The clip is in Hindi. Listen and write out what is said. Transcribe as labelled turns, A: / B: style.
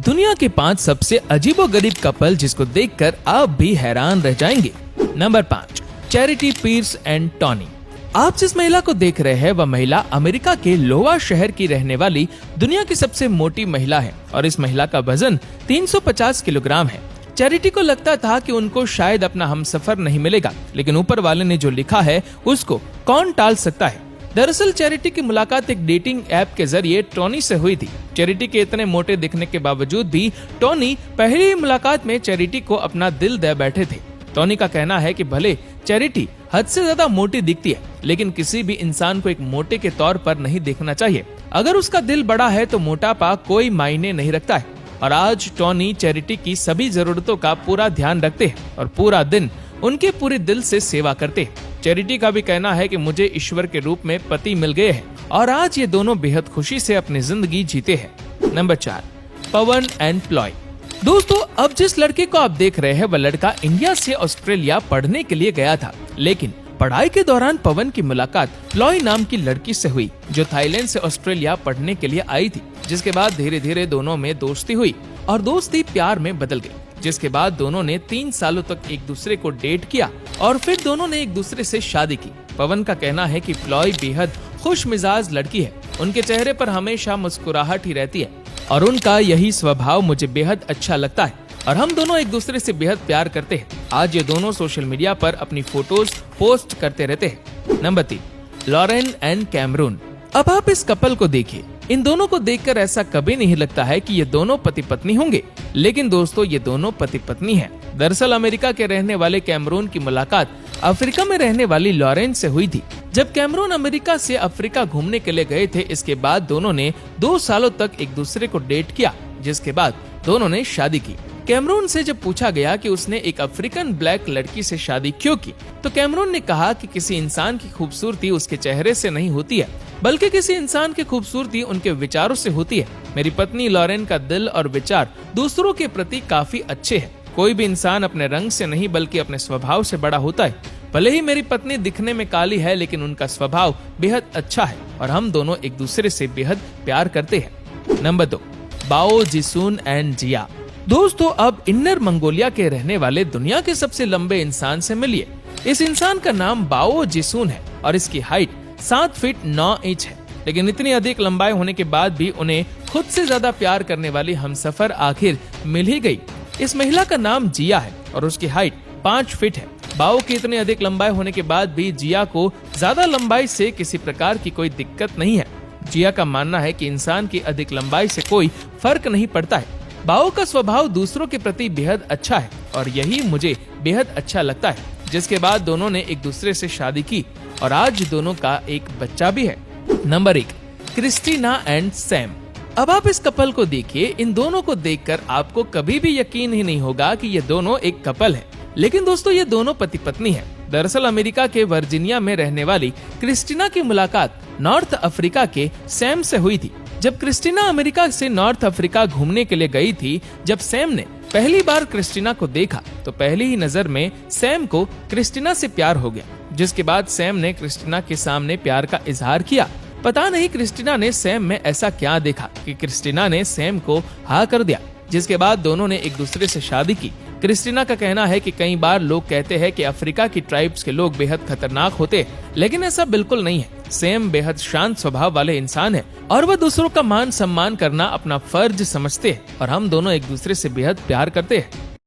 A: दुनिया के 5 सबसे अजीबोगरीब कपल जिसको देखकर आप भी हैरान रह जाएंगे। Number 5, Charity Pierce and Tony. आप जिस महिला को देख रहे हैं वह महिला अमेरिका के लोवा शहर की रहने वाली दुनिया की सबसे मोटी महिला है और इस महिला का वजन 350 किलोग्राम है। चैरिटी को लगता था कि उनको शायद अपना हमसफर नहीं मिलेगा, लेकिन ऊपर वाले ने जो लिखा है उसको कौन टाल सकता है। दरअसल चैरिटी की मुलाकात एक डेटिंग ऐप के जरिए टॉनी से हुई थी। चैरिटी के इतने मोटे दिखने के बावजूद भी टॉनी पहली ही मुलाकात में चैरिटी को अपना दिल दे बैठे थे। टॉनी का कहना है कि भले चैरिटी हद से ज्यादा मोटी दिखती है, लेकिन किसी भी इंसान को एक मोटे के तौर पर नहीं देखना चाहिए। अगर उसका दिल बड़ा है तो मोटापा कोई मायने नहीं रखता है। और आज टॉनी चैरिटी की सभी जरूरतों का पूरा ध्यान रखते हैं और पूरा दिन उनके पूरे दिल से सेवा करते हैं। चैरिटी का भी कहना है कि मुझे ईश्वर के रूप में पति मिल गए हैं और आज ये दोनों बेहद खुशी से अपनी जिंदगी जीते हैं। Number 4, Pawan and ploy. दोस्तों, अब जिस लड़के को आप देख रहे हैं वह लड़का इंडिया से ऑस्ट्रेलिया पढ़ने के लिए गया था, लेकिन पढ़ाई के दौरान पवन की मुलाकात प्लॉय नाम की लड़की से हुई जो थाईलैंड से ऑस्ट्रेलिया पढ़ने के लिए आई थी। जिसके बाद धीरे धीरे दोनों में दोस्ती हुई और दोस्ती प्यार में बदल गई। जिसके बाद दोनों ने 3 सालों तक एक दूसरे को डेट किया और फिर दोनों ने एक दूसरे से शादी की। पवन का कहना है कि प्लॉय बेहद खुश मिजाज लड़की है, उनके चेहरे पर हमेशा मुस्कुराहट ही रहती है और उनका यही स्वभाव मुझे बेहद अच्छा लगता है और हम दोनों एक दूसरे से बेहद प्यार करते हैं। आज ये दोनों सोशल मीडिया पर अपनी फोटोज पोस्ट करते रहते हैं। Number 3, Lauren and Cameron. अब आप इस कपल को देखिए। इन दोनों को देखकर ऐसा कभी नहीं लगता है कि ये दोनों पति पत्नी होंगे, लेकिन दोस्तों ये दोनों पति पत्नी हैं। दरअसल अमेरिका के रहने वाले कैमरून की मुलाकात अफ्रीका में रहने वाली लॉरेन से हुई थी। जब कैमरून अमेरिका से अफ्रीका घूमने के लिए गए थे, इसके बाद दोनों ने 2 सालों तक एक दूसरे को डेट किया, जिसके बाद दोनों ने शादी की। कैमरून से जब पूछा गया कि उसने एक अफ्रीकन ब्लैक लड़की से शादी क्यों की, तो कैमरून ने कहा कि किसी इंसान की खूबसूरती उसके चेहरे से नहीं होती है, बल्कि किसी इंसान की खूबसूरती उनके विचारों से होती है। मेरी पत्नी लॉरेन का दिल और विचार दूसरों के प्रति काफी अच्छे हैं। कोई भी इंसान अपने रंग से नहीं बल्कि अपने स्वभाव से बड़ा होता है। भले ही मेरी पत्नी दिखने में काली है, लेकिन उनका स्वभाव बेहद अच्छा है और हम दोनों एक दूसरे से बेहद प्यार करते हैं। नंबर 2, बाओ जिसून एंड जिया। दोस्तों, अब इन्नर मंगोलिया के रहने वाले दुनिया के सबसे लंबे इंसान से मिलिए। इस इंसान का नाम बाओ जिसून है और इसकी हाइट 7 फीट 9 इंच है। लेकिन इतनी अधिक लंबाई होने के बाद भी उन्हें खुद से ज्यादा प्यार करने वाली हमसफर आखिर मिल ही गई। इस महिला का नाम जिया है और उसकी हाइट 5 फीट है। बाओ की इतनी अधिक लंबाई होने के बाद भी जिया को ज्यादा लंबाई से किसी प्रकार की कोई दिक्कत नहीं है। जिया का मानना है कि इंसान की अधिक लंबाई से कोई फर्क नहीं पड़ता है। बाओ का स्वभाव दूसरों के प्रति बेहद अच्छा है और यही मुझे बेहद अच्छा लगता है। जिसके बाद दोनों ने एक दूसरे से शादी की और आज दोनों का एक बच्चा भी है। Number 1, Christina and Sam. अब आप इस कपल को देखिए। इन दोनों को देखकर आपको कभी भी यकीन ही नहीं होगा कि ये दोनों एक कपल है, लेकिन दोस्तों ये दोनों पति पत्नी है। दरअसल अमेरिका के वर्जीनिया में रहने वाली क्रिस्टीना की मुलाकात नॉर्थ अफ्रीका के सैम से हुई थी। जब क्रिस्टीना अमेरिका से नॉर्थ अफ्रीका घूमने के लिए गई थी, जब सैम ने पहली बार क्रिस्टीना को देखा तो पहली ही नजर में सैम को क्रिस्टीना से प्यार हो गया। जिसके बाद सैम ने क्रिस्टीना के सामने प्यार का इजहार किया। पता नहीं क्रिस्टीना ने सैम में ऐसा क्या देखा कि क्रिस्टीना ने सैम को हाँ कर दिया। जिसके बाद दोनों ने एक दूसरे से शादी की। क्रिस्टीना का कहना है कि कई बार लोग कहते हैं कि अफ्रीका की ट्राइब्स के लोग बेहद खतरनाक होते हैं, लेकिन ऐसा बिल्कुल नहीं है। सैम बेहद शांत स्वभाव वाले इंसान है और वह दूसरों का मान सम्मान करना अपना फर्ज समझते हैं और हम दोनों एक दूसरे से बेहद प्यार करते हैं।